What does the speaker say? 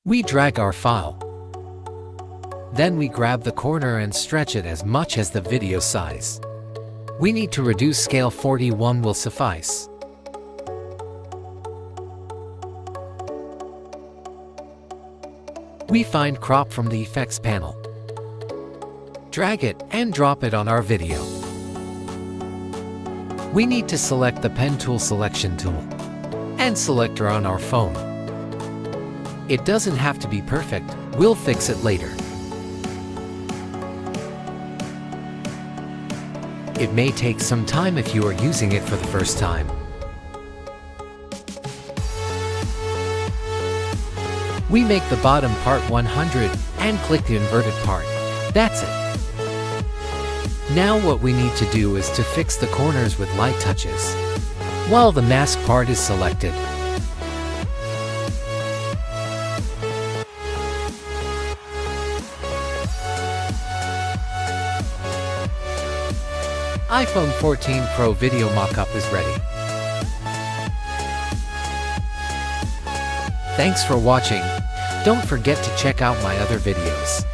We drag our file. Then we grab the corner and stretch it as much as the video size. We need to reduce scale. 41 will suffice. We find crop from the effects panel. Drag it and drop it on our video. We need to select the pen tool selection tool and selector on our phone. It doesn't have to be perfect, we'll fix it later. It may take some time if you are using it for the first time. We make the bottom part 100 and click the inverted part. That's it. Now what we need to do is to fix the corners with light touches while the mask part is selected. iPhone 14 Pro video mockup is ready. Thanks for watching. Don't forget to check out my other videos.